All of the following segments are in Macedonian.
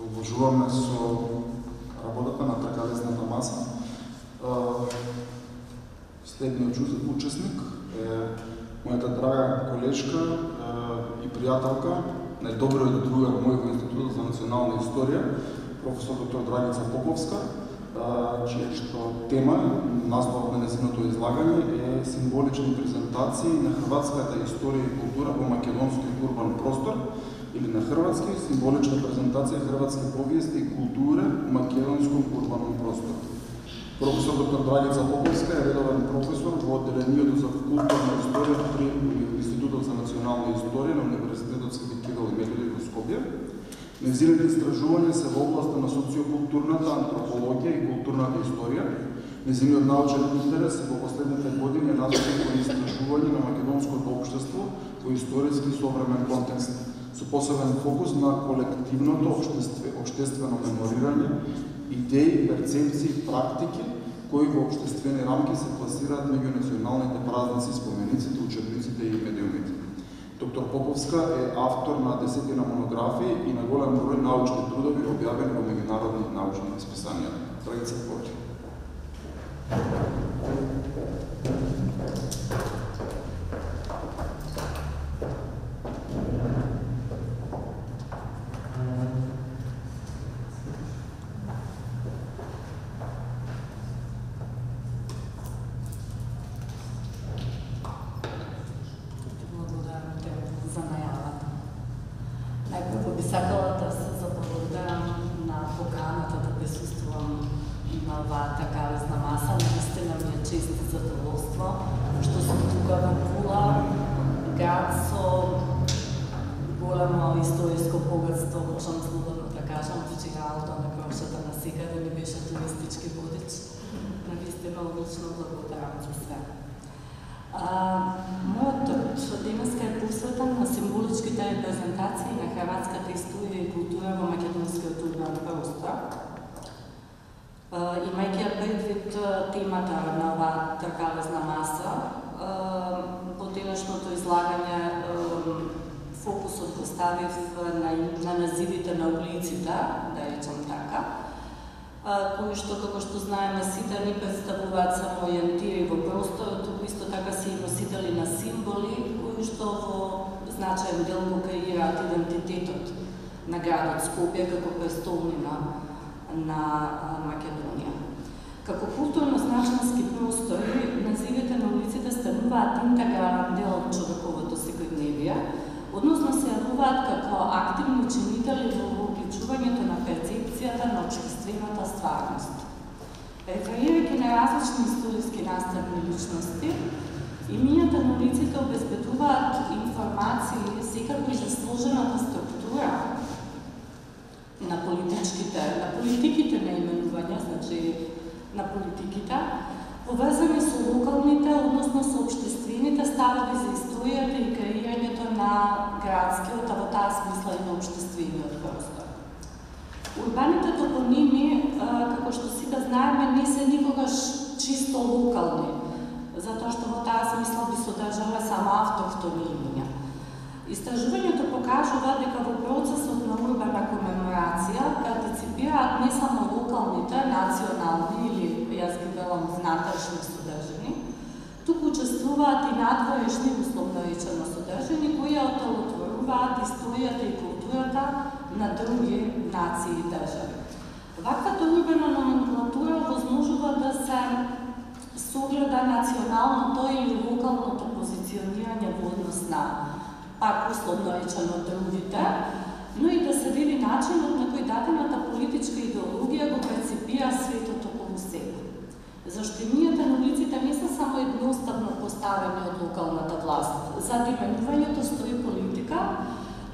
продолжуваме со работата на тркалесната маса. Следниот учесник е мојата драга колешка и пријателка, најдобриот другар мој во Институтот за национална историја, професор доктор Драгица Поповска, чијашто тема, насловот на нејзиното излагање е символични презентации на хрватската историја и култура во македонски урбан простор, или на хрватски символична презентација хрватски повиести и култура во македонском урбанном простор. Професор доктор Драгица Поповска е редовен професор во одделението за културна историја при Институтот за национална историја на Универзитетот Свети Кирил и Методи во Скопје. Нејзините истражувања се во областа на социокултурната антропологија и културната историја. Нејзиниот научен интерес во последните години е насочен кон истражување на македонското општество во историски современ контекст, со посебен фокус на колективното општествено меморирање, идеи, перцепции, практики кои во општествени рамки се пласираат меѓу националните празници, спомениците, учебниците и медиумите. Доктор Поповска е автор на десетина монографии и на голем број научни трудови објавени во меѓународни научни списанија. Драгица, повеќе. Мојот труд денеска е посветен на символичките репрезентации на хрватската историја и култура во македонскиот урбан простор. Имајќи предвид темата на оваа тркалесна маса, во денешното излагање фокусот го ставив на називите на улиците, да речем така, кои што, како што знаеме сите, ни представуваат само ориентири во просторот, туку исто така се и носители на символи, кои што во значаен дел го креираат идентитетот на градот Скопје како престолнина на Македонија. Како културно-значенски простори, називите на улиците стануваат интегрален дел од човековото секојдневие, односно се јавуваат како активни учинители во уклучувањето на перцепцијата на општествената стварност. Реферирајќи на различни историски наставни личности, имињата на улиците обезбедуваат информации секако и за сложената структура на политиките на именување, значи на политиките, поврзани со локалните, односно со општествените ставови за историјата и креирањето на градскиот, а во таа смисла и на општествениот простор. Урбаните топоними, како што сите знаеме, не се никогаш чисто локални, затоа што во таа смисла би содржале само автохтони имиња. Истражувањето покажува дека во процесот на урбана комеморација партиципираат не само локалните, национални или, јас ги велам, внатрешни содржини, туку учествуваат и надворешни, условно речено, содржини, кои отелотворуваат историјата и културата на други нации и држави. Ваквата урбана номенклатура возможува да се согледа националното или локалното позиционирање во однос на, пак условно речено, другите, но и да се види начинот на кој дадената политичка идеологија го прецепира светот околу себе. Зашто имињата на улиците не се само едноставно поставени од локалната власт. Зад именувањето стои политика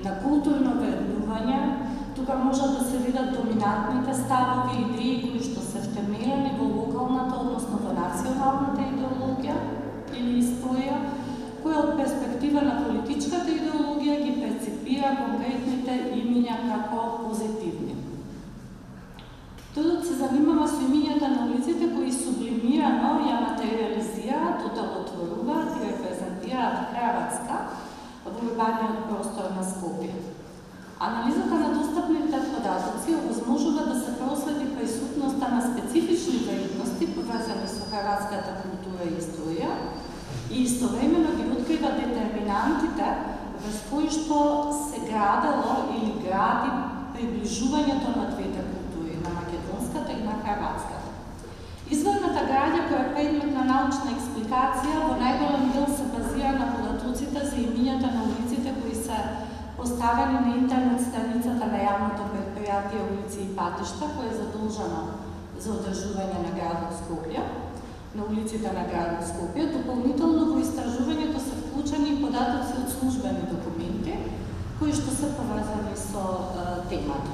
на културно вреднување. Тука може да се видат доминантните ставови, идеи кои што се втемелени во локалната, односно во националната идеологија или историја, која од перспектива на политичката идеологија ги перцепира конкретните имиња како позитивни. Трудот се занимава со имињата на улиците кои сублимирано ја материализираат, отелотворуваат и репрезентираат Хрватска во урбаниот простор на Скопје. Анализата на достапните податоци хрватската култура и историја и истовремено ги открива детерминантите врз кои што се градело или гради приближувањето на двете култури, на македонската и на хрватската. Изворната граѓа која е предмет на научна експликација во најголем дел се базира на податоците за имињата на улиците кои се поставени на интернет страницата на јавното предпријатие улици и патишта, кој е задолжено за одржување на градот Скопје, на улиците на градот Скопје. Дополнително во истражувањето се вклучени и податоци од службени документи, кои што се поврзани со темата.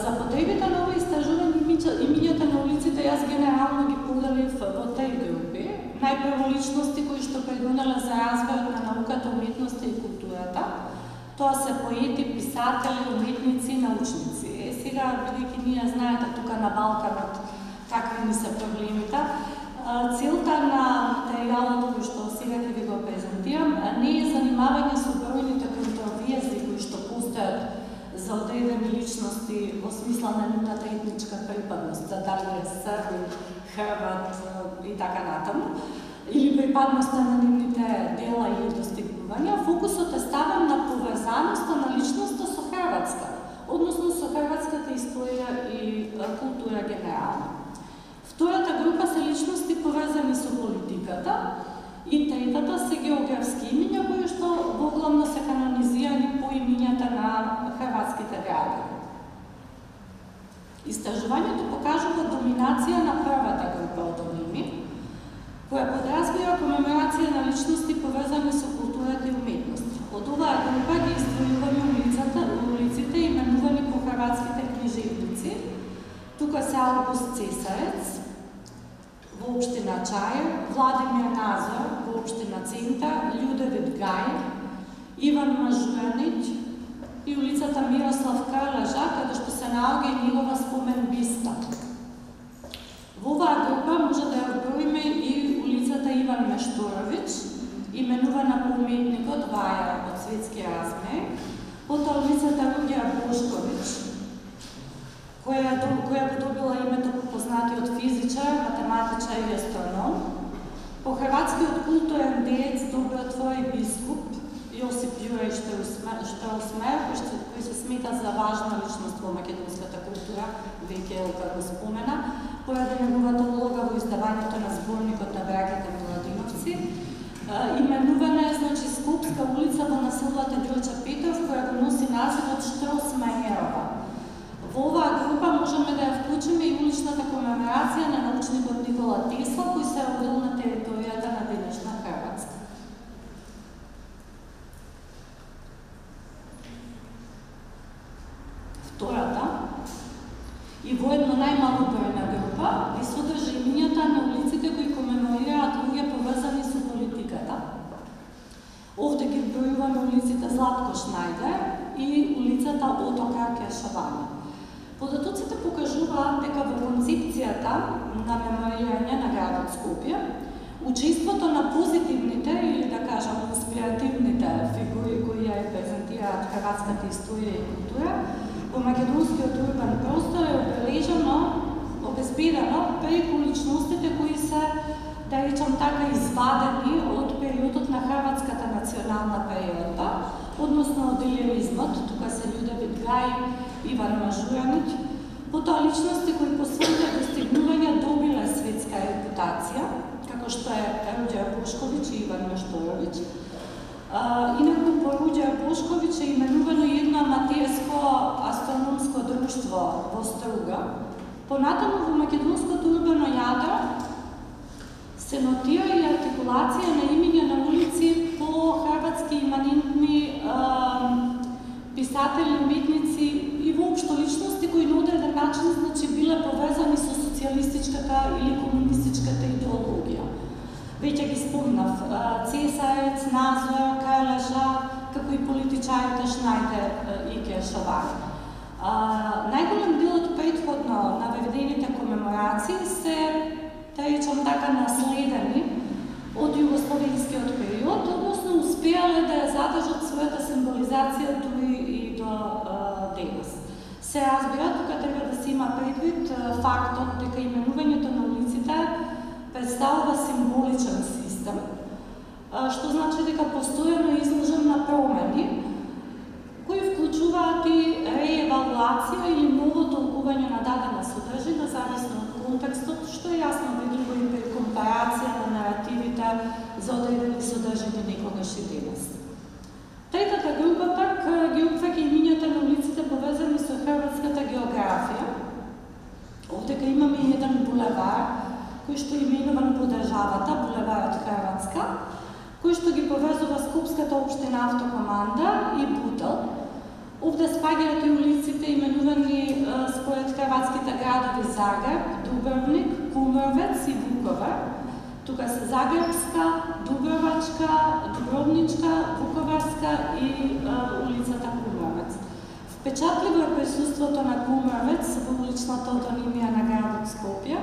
За потребите на ова истражување имињата на улиците јас генерално ги поделив во три групи. Најпрво личности кои што придонеле за развојот на науката, уметноста и културата. Тоа се поети, писатели, уметници и научници. Сега, бидејќи ние знаете тука на Балканот какви ни се проблемите, целта на материјалот кој што сега ќе ви го презентирам не е занимавање со бројните контроверзи кои што постојат за одредени личности во смисла на нивната етничка припадност, дали е Србин, Хрват и така натаму, или припадноста на нивните дела или достигнувања. Фокусот е ставен на поврзаноста на личноста со Хрватска, односно со хрватската историја и култура генерално. Втората група се личности поврзани со политиката и третата се географски имиња кои што воглавно се канонизирани по имињата на хрватските градови. Истражувањето покажува доминација на првата група од оними, која подразбира комеморација на личности поврзани со културата и уметноста. Од оваа група ги издвојуваме улиците именувани по хрватските книжевници. Тука се Август Цесарец во општина Чаир, Владимир Назор во општина Центар, Људевит Гај, Иван Мажуранич и улицата Мирослав Крлежа, каде што се наоѓа и негова спомен биста. Во оваа група може да ја вброиме и улицата Иван Мешторовиќ, именувана по уметникот Вајар од светски размери, потоа улицата Руѓер Бошковиќ, која го добила името по познатиот физичар, математичар и астроном, по хрватскиот културен деец, добротвор и бискуп Јосип Јурај Штраусмајер, кој се смета за важна личност во македонската култура, веќе Елка го спомена, поради неговата улога во издавањето на зборникот на браќата Миладиновци. Именувана е, Скопска улица во населбата Ѓорче Петров, која го носи називот Штраусмајерова. Во оваа група можеме да ја вклучиме и уличната комеморација на научникот Никола Тесла, кој се родил на територијата на денешна Хрватска. Втората и воедно најмалку бројна група ги содржи имињата на улиците кои комеморираат луѓе поврзани со политиката. Овде ги бројуваме улиците Златко Шнајдер и улицата Отокар Кешавани. Податоците покажуваат дека во концепцијата на меморирање на градот Скопје, учеството на позитивните или да кажам инспиративните фигури кои ја репрезентираат хрватската историја и култура во македонскиот урбан простор е обезбедено преку личностите кои се, да речам така, извадени од периодот на хрватската национална периода, односно од илиризмот, тука се Људевит Гај, Иван Мажуранич, потоа личности кои по своите достигнувања добиле светска репутација, како што е Руѓер Бошковиќ и Иван Мешторовиќ. Инаку по Руѓер Бошковиќ е именувано едно аматерско астрономско друштво во Струга. Понатаму во македонското урбано јадро се нотира и артикулација на имиња на улици по хрватски иманентни писатели, уметници и воопшто личности кои на одреден начин биле поврзани со социјалистичката или комунистичката идеологија. Веќе ги спомнав Цесарец, Назор, Крлежа, како и политичарите Шнајдер и Кешавани. Најголем дел од претходно наведените комеморации се, да речам така, наследени од југословенскиот период, односно успеале да ја задржат својата символизација дури и до денес. Се разбира, тука треба да се се има предвид фактот дека именувањето на улиците представува символичен систем, што значи дека постојано е изложен на промени, кои вклучуваат и реевалуација или ново толкување на дадена содржина, зависно од контекстот, што е јасно видливо и при компарација на наративите за одредени содржини некогаш и денес. Третата група пак ги опфаќа имињата на улиците повезани со хрватската географија. Овдека имаме еден булевар кој што е именуван по државата, булеварот Хрватска, кој што ги повезува Скопската општина Автокоманда и Бутел. Овде спаѓаат и улиците именувани според хрватските градови Загреб, Дубровник, Кумровец и Vukovar. Тука се Загребска, Дубровачка, Дубровничка, Vukovarска и улицата Кумровец. Впечатливо е присуството на Кумровец во уличната аутономија на градот Скопје,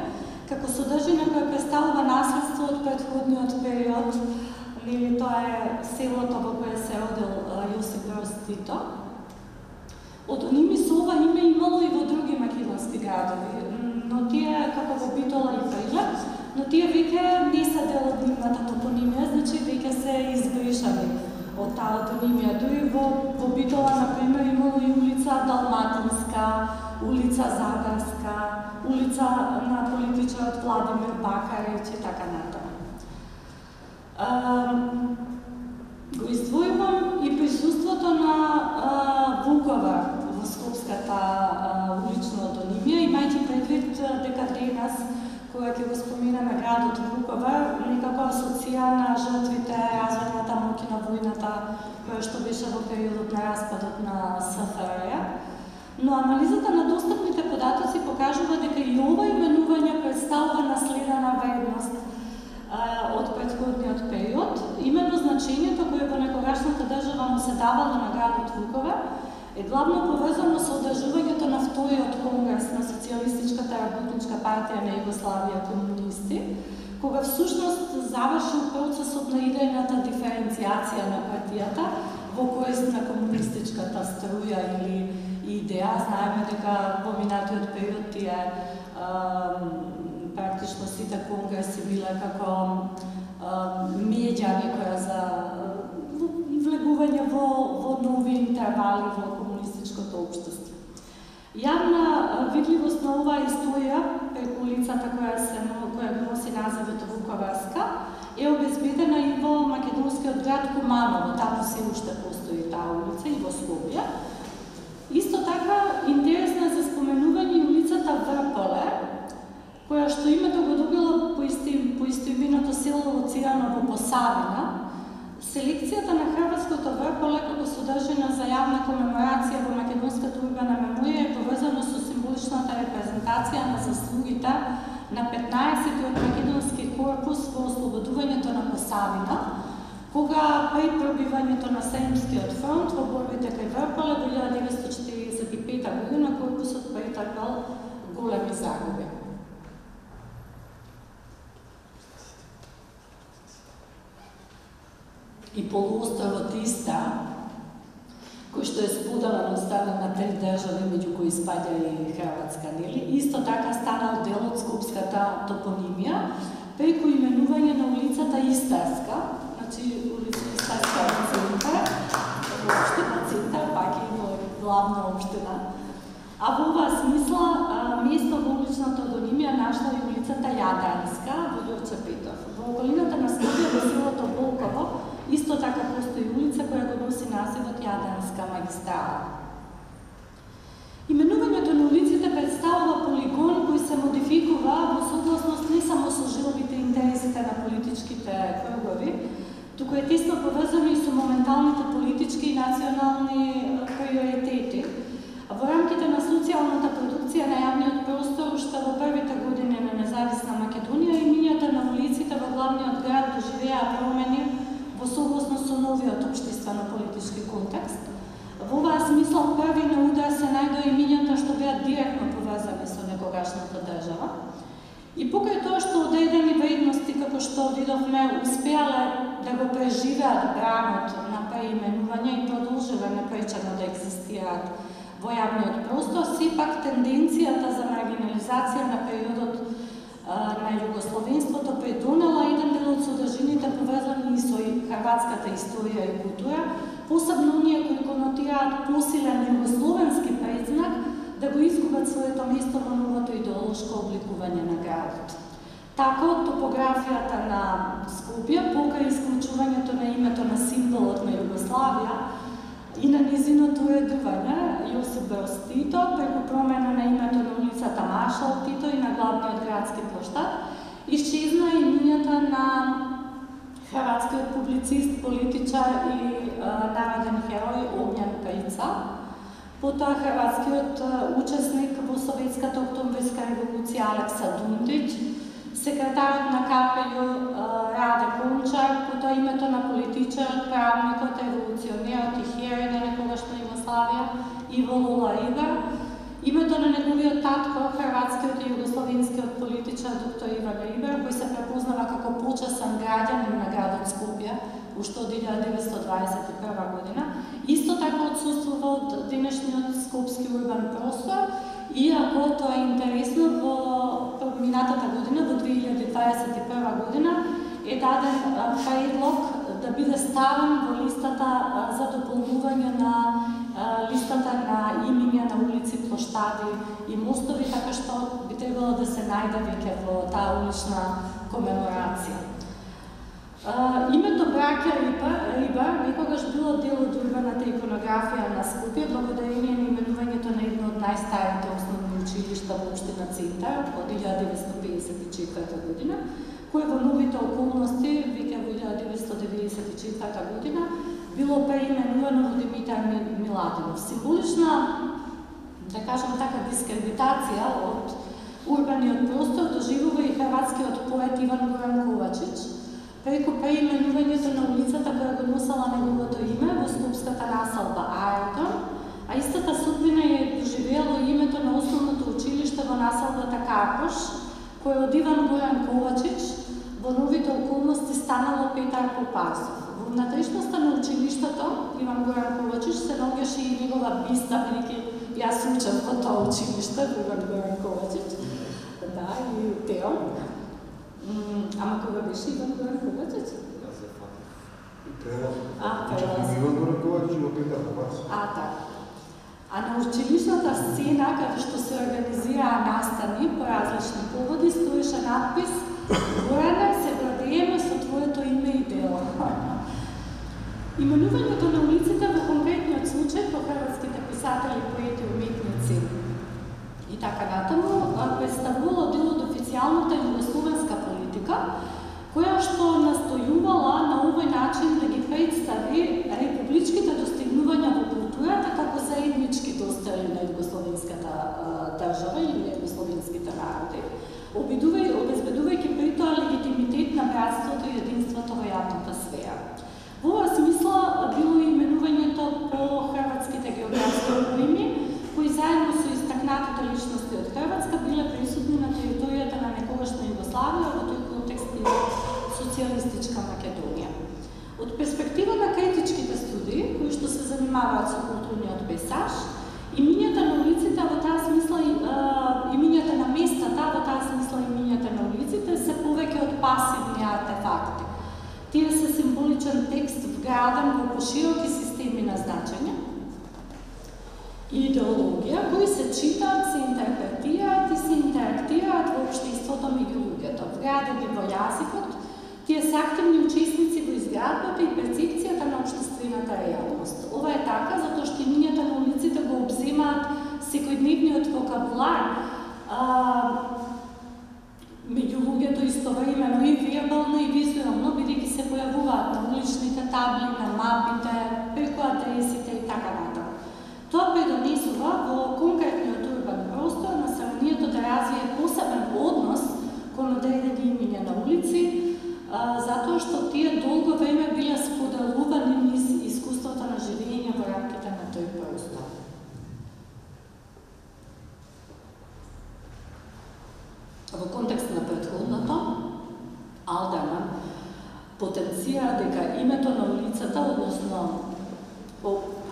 како содржина која представува наследство од претходниот период. Тоа е селото во кое се родил Јосип Брз Тито. Аутоними со ова име имало и во други македонски градови, но тие, како во Битола и Прилеп, но тие веќе не се дел од нивната топонимија, значи веќе се избришани од таа аутонимија. Дури во Битола, например, имало и улица Далматинска, улица Задарска, улица на политичарот Владимир Бакарич и така натаму. Го издвојувам и присуството на Vukovar во Скопската улична аутономија, имајќи предвид дека денес, кога ќе го споминаме градот Vukovar, некако асоција на жртвите, развојната моќ на војната, која што беше во периодот на распадот на СФРJ. Но анализата на достапните податоци покажува дека и ова именување представува наследена вредност од претходниот период. Именно значењето кое во некогашната држава му се давало на градот Vukovar е главно повезано со одржувањето на вториот конгрес на Социјалистичката работничка партија на Југославија комунисти, кога всушност завршил процесот на идејната диференцијација на партијата во корист на комунистичката струја или идеја. Знаеме дека во минатиот период тие практично сите конгреси биле како меѓа некоја за влегување во нови интервали во комунистичкото општество. Јавна видливост на оваа историја преку улицата која носи називот Vukovarska е обезбедена и во македонскиот град Куманово, таму се уште постои таа улица и во Скопје. Исто така интересна е за споменување улицата Врполе, која што името го добила по истоименото село лоцирано во Посавина. Селекцијата на хрватското Врполе како содржина за јавна комеморација во македонската урбана меморија е повезано со символичната репрезентација на заслугите на 15-тиот македонски корпус во ослободувањето на Посавина, кога при пробивањето на Сремскиот фронт во борбите кај Врполе во 1945 година корпусот претрпел големи загуби. И полуостровот Иста, кој што е споделен од страна на 3 држави, меѓу кои спаѓа и Хрватска, нели? Исто така станал дел од скопската топонимија преку именување на улицата Истарска, значи улица Истарска е центар, во општина центар, пак и во главна општина. А во оваа смисла место во уличната аутономија нашла и улицата Јадранска во Ѓорче Петов. Во околината на Скопје во селото Волково исто така постои улица која го носи називот Јадранска магистрала. Именувањето на улиците представува полигон кој се модификува во согласност не само со желбите и интересите на политичките кругови, туку е тесно повезано и со моменталните политички и национални приоритети. Во рамките на социјалната продукција на јавниот простор, уште во првите години на независна Македонија, имињата на улиците во главниот град доживеа промени во согласно со новиот општествено-политички контекст. Во оваа смисла први на удар се најдоа имињата што беа директно повезани со некогашната држава. И покрај тоа што одредени вредности, како што видовме, успеале да го преживеат бранот на преименување и продолжиле непречено да екзистираат во јавниот простор, простор, сепак тенденцијата за маргинализација на периодот на југословенството придонела еден дел од содржините поврзани и со хрватската историја и култура, посебно оние кои конотираат посилен југословенски предзнак, да го изгубат своето место во новото идеолошко обликување на градот. Така, топографијата на Скопје, покрај исклучувањето на името на символот на Југославија и на низиното уредување, Јосип Брз Тито, преку промена на името на улицата Маршал Тито и на главниот градски плоштад, исчезна и имињата на хрватскиот публицист, политичар и народен херој Огњан Прица, потоа хрватскиот учесник во Советската октомврска револуција Алекса Дундич, секретарот на КПЈ Раде Кончар, потоа името на политичарот, правникот, револуционерот и херој на некогашна Југославија Иво Лола Рибар, името на неговиот татко, хрватскиот и југословенскиот политичар доктор Иван Рибар, кој се препознава како почесен граѓанин на градот Скопје уште од 1921 година, исто така отсуствува од денешниот скопски урбан простор, иако тоа е интересно, во минатата година, во 2021 година, е даден предлог да биде ставен во листата за дополнување на листата на имиња на улици, плоштади и мостови, така што би требало да се најде веќе во таа улична комеморација. Името браќа Рибар некогаш било дел од урбаната иконографија на Скопје, благодарение на именувањето на едно од најстарите основни училишта во општина Центар од 1954 година, кој во новите околности, веќе во 1994 година, било преименувано во Димитар Миладинов. Символична, да кажем така, дискредитација од урбаниот простор доживува и хрватскиот поет Иван Горан Ковачич, преку преименувањето на улицата која го носела неговото име во скопската населба Ајртон, а истата судбина е доживело името на основното училиште во населбата Карпош, кој од Иван Горан Ковачич во новите околности станало Петар Попасов. Во внатрешноста на училиштето Иван Горан Ковачич се наоѓаше и негова биста, бидејќи јас учев во тоа училиште во Иван Горан Ковачич. Да, и Тео. Ама кога беше Иван Горан Ковачич? Јас се фатив. Иван Горан Ковачич и Петар Попасов. Така. А на училишната сцена, каде што се организираа настани по различни поводи, стоеше надпис "Горане, се градееме со твоето име и дело". Именувањето на улиците во конкретниот случај по хрватските писатели, поети, уметници и така натаму представувало дел од официјалната југословенска политика, која што настојувала на овој начин да ги представи републичките достигнувања во културата како заеднички достои на југословенската држава или на југословенските народи, обезбедувајќи при тоа легитимитет на братството и единството во јавната сфера. Во оваа смисла било именувањето по хрватските географски обоими, кои заедно со истакнатите личности од Хрватска биле присутни на територијата на некогашна Југославија, во тој контекст и социјалистичка Македонија. Од перспектива на критичките студии, кои што се занимаваат со културниот пейзаж, имињата на улиците во таа смисла, имињата на местата во таа смисла, имињата на улиците се повеќе од пасивни артефакти. Тие се символичен текст вграден во пошироки системи на значење и идеологија, кои се читаат, се интерпретираат и се интерактираат во општеството меѓу луѓето. Вградени во јазикот, тие се активни учесници во изградбата и перцепцијата на општествената реалност. Ова е така затоа што имињата на улиците го обземаат секојдневниот вокабулар меѓу луѓето истовремено и вербално и визуелно, бидејќи се појавуваат на уличните табли, на мапите, преку адресите и така натаму. Тоа придонесува во конкретниот урбан простор населението да развие посебен однос кон одредени имиња на улици, затоа што тие долго време биле споделувани низ искуството на живење во рамките на тој простор. Во контекст на претходното, Алдана потенцира дека името на улицата, односно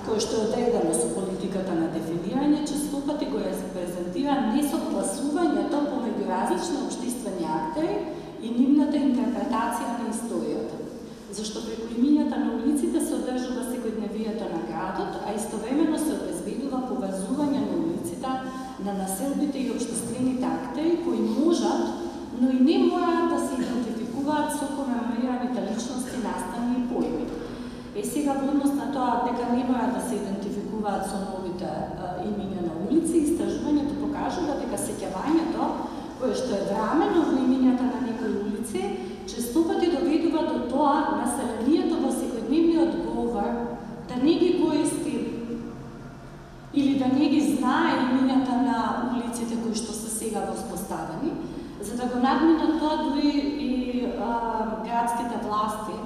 кое што е одредено со политиката на дефинирање, честото пати го презентира не со гласувањето помеѓу различни општествени актери и нивната интерпретација на историјата. Зашто преку имињата на улиците се одржува секојдневието на градот, а истовремено се обезбедува поврзување на улиците, на населбите и општествените актери кои можат, но и не мораат да се идентификуваат со комеморираните личности, настани и поими. Сега во однос на тоа дека не мора да се идентификуваат со новите имиња на улици, истражувањето покажува дека сеќавањето, кое што е врамено во имињата на некои улици, често пати доведува до тоа населението во секојдневниот говор да не ги користи или да не ги знае имињата на улиците кои што се сега воспоставени, за да го надминат тоа дури и градските власти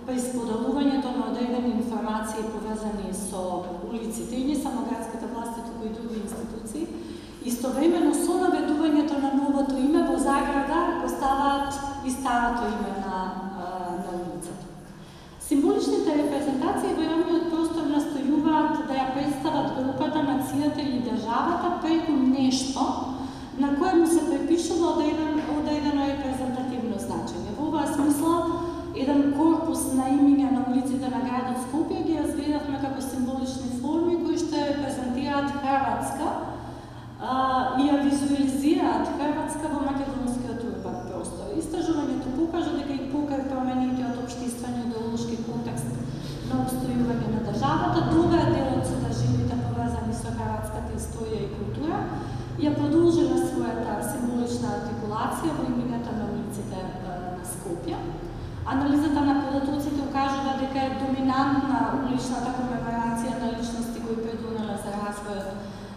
при споделувањето на одредени информации поврзани со улиците и не само градските власти, туку и други институции, истовремено со наведувањето на новото име во заграда го ставаат и старото име на улицата. Символичните репрезентации во јавниот простор настојуваат да ја представат групата, нацијата или државата преку нешто на кое му се припишува одредено репрезентативно значење. Во оваа смисла, еден корпус на имиња на улиците на градот Скопје ги разгледавме како символични форми кои што репрезентираат Хрватска и ја визуализираат Хрватска во македонскиот урбан простор. Истражувањето покажа дека и покрај промените од општествени идеолошки контекст на обстојување на државата, добар дел од содржините поврзани со хрватската историја и култура ја продолжила својата символична артикулација во имињата на улиците на Скопје. Анализата на податоците укажува дека е доминантна уличната комеморација на личности кои придонеле за развојот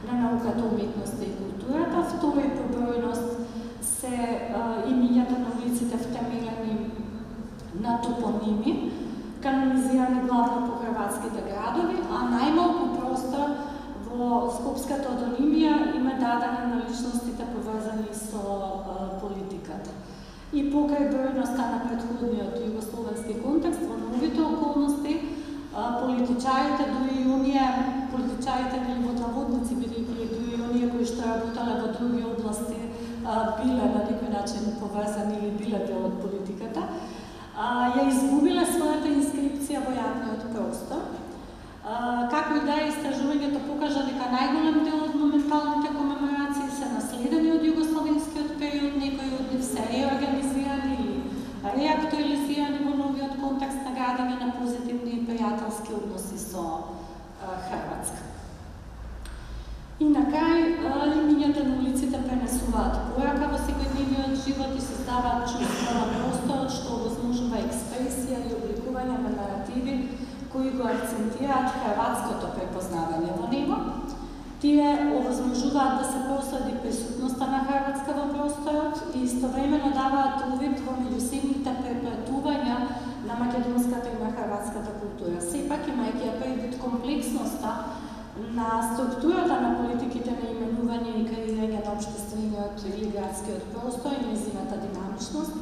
на науката, уметноста и културата. Втори по бројност се имињата на улиците втемелени на топоними, канонизирани главно по хрватските градови, а најмалку простор во скопската одонимија им е дадена на личностите поврзани со политиката. И покрај бројноста на претходниот југословенски контекст, во новите околности, политичарите, дури и оние политичарите или водлаводници, бидејќи дури и оние кои што работеле во други области, биле на некој начин поврзани или биле дел од политиката, ја изгубиле својата инскрипција во јавниот простор. Како и да е, истражувањето покажа дека најголем дел од моменталните комеморации се наследени од југословенскиот период, некои од нив се реорганизирани или реактуализирани во новиот контекст на градење на позитивни и пријателски односи со Хрватска. И на крај, имињата на улиците пренесуваат порака во секојдневниот живот и создаваат чувство на просторот, што овозможува експресија и обликување на наративи кои го акцентираат хрватското препознавање во него. Тие овозможуваат да се проследи присутноста на Хрватска во просторот и истовремено даваат увид во меѓусебните преплетувања на македонската и на хрватската култура. Сепак, имајќи ја предвид комплексноста на структурата на политиките на именување и креирање на општествениот или градскиот простор и нејзината динамичност,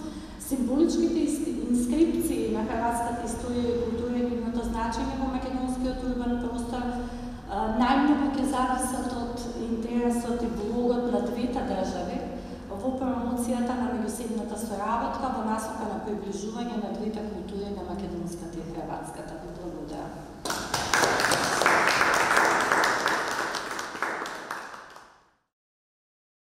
символичките инскрипции на хрватската историја и култура и нивното значење во македонскиот урбан простор најмногу ќе зависат од интересот и влогот на двете држави во промоцијата на меѓусебната соработка во насока на приближување на двете култури на македонската и хрватската. Благодарам.